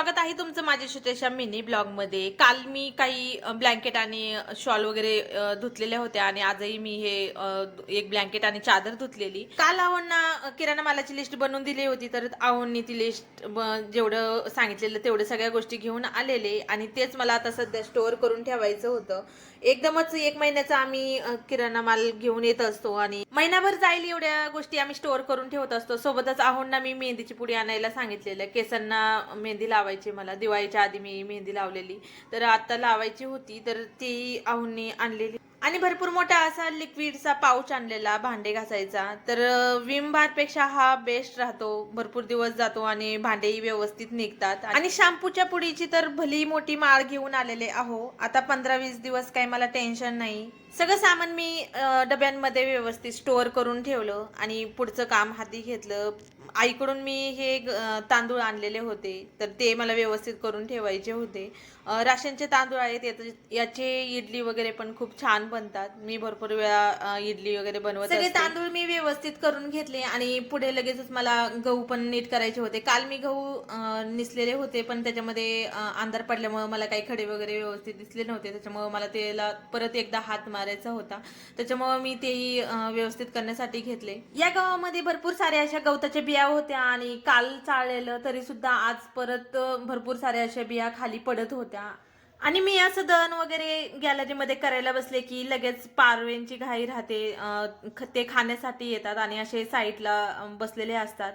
स्वागत आहे तुमचं माझ्या छोट्याशा मिनी ब्लॉग मध्ये। काल मी काही ब्लँकेट आणि शॉल वगैरे धुतलेल्या होत्या आणि आजही मी हे एक ब्लँकेट आणि चादर धुतलेली। काल आवडना किराणा मालाची लिस्ट बनवून दिली होती, तर आवडनी ती लिस्ट जेवढं सांगितलेलं तेवढं सगळ्या गोष्टी घेऊन आलेले आणि तेच मला आता सध्या स्टोअर करून ठेवायचं होतं। एकदमच 1 महिन्याचा आम्ही किराणा माल घेऊन येत असतो आणि महिनाभर जाईल एवढ्या गोष्टी आम्ही स्टोअर करून ठेवत असतो। सोबतच आवडना मी मेहंदीची पुडी आणायला सांगितलेलं, केसांना मेहंदी लावायची, मला दिवाळीच्या आधी मी मेहंदी लावलेली, तर आता लावायची होती, तर ती आवडनी आणलेली आणि भरपूर मोठा असा लिक्विडचा पाऊच आणलेला भांडे घासायचा। तर विम बार पेक्षा हा बेस्ट राहतो, भरपूर दिवस जातो आणि भांडेही व्यवस्थित निघतात। आणि शॅम्पूच्या पुडीची तर भली मोठी माळ घेऊन आलेले आहो। आता 15-20 दिवस काही मला टेन्शन नाही। सगळं सामान मी डब्यांमध्ये व्यवस्थित स्टोअर करून ठेवलं आणि पुढचं काम हाती घेतलं। आईकडून मी हे तांदूळ आणलेले होते, तर ते मला व्यवस्थित करून ठेवायचे होते। राशनचे तांदूळ आहेत, याचे इडली वगैरे पण खूप छान बनतात। मी भरपूर वेळा इडली वगैरे बनवत असते। सगळे तांदूळ मी व्यवस्थित करून घेतले आणि पुढे लगेचच मला गहू पण नीट करायचे होते। काल मी गहू निसलेले होते, पण त्याच्यामध्ये अंधार पडल्यामुळे मला काही खडे वगैरे व्यवस्थित दिसले नव्हते, त्याच्यामुळे मला त्याला परत एकदा हात मारायचा होता, त्याच्यामुळे मी तेही व्यवस्थित करण्यासाठी घेतले। या गव्हामध्ये भरपूर साऱ्या अशा गवताच्या बिया होत्या आणि काल चाळलेलं तरी सुद्धा आज परत भरपूर साऱ्या अशा बिया खाली पडत होत्या। आणि मी असं दळण वगैरे गॅलरीमध्ये करायला बसले की लगेच पारव्यांची घाई राहते, ते खाण्यासाठी येतात आणि असे साईडला बसलेले असतात।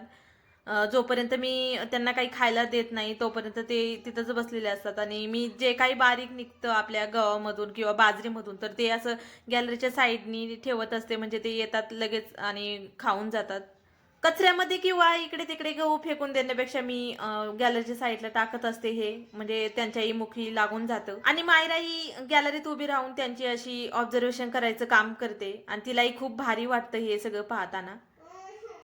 जोपर्यंत मी त्यांना काही खायला देत नाही तोपर्यंत ते तिथंच बसलेले असतात आणि मी जे काही बारीक निघतं आपल्या गव्हामधून किंवा बाजरीमधून, तर ते असं गॅलरीच्या साईडनी ठेवत असते, म्हणजे ते येतात लगेच आणि खाऊन जातात। कचऱ्यामध्ये किंवा इकडे तिकडे गहू फेकून देण्यापेक्षा मी गॅलरीच्या साईडला टाकत असते, हे म्हणजे त्यांच्याही मुखी लागून जातं। आणि मायराही गॅलरीत उभी राहून त्यांची अशी ऑब्झर्वेशन करायचं काम करते आणि तिलाही खूप भारी वाटतं हे सगळं पाहताना।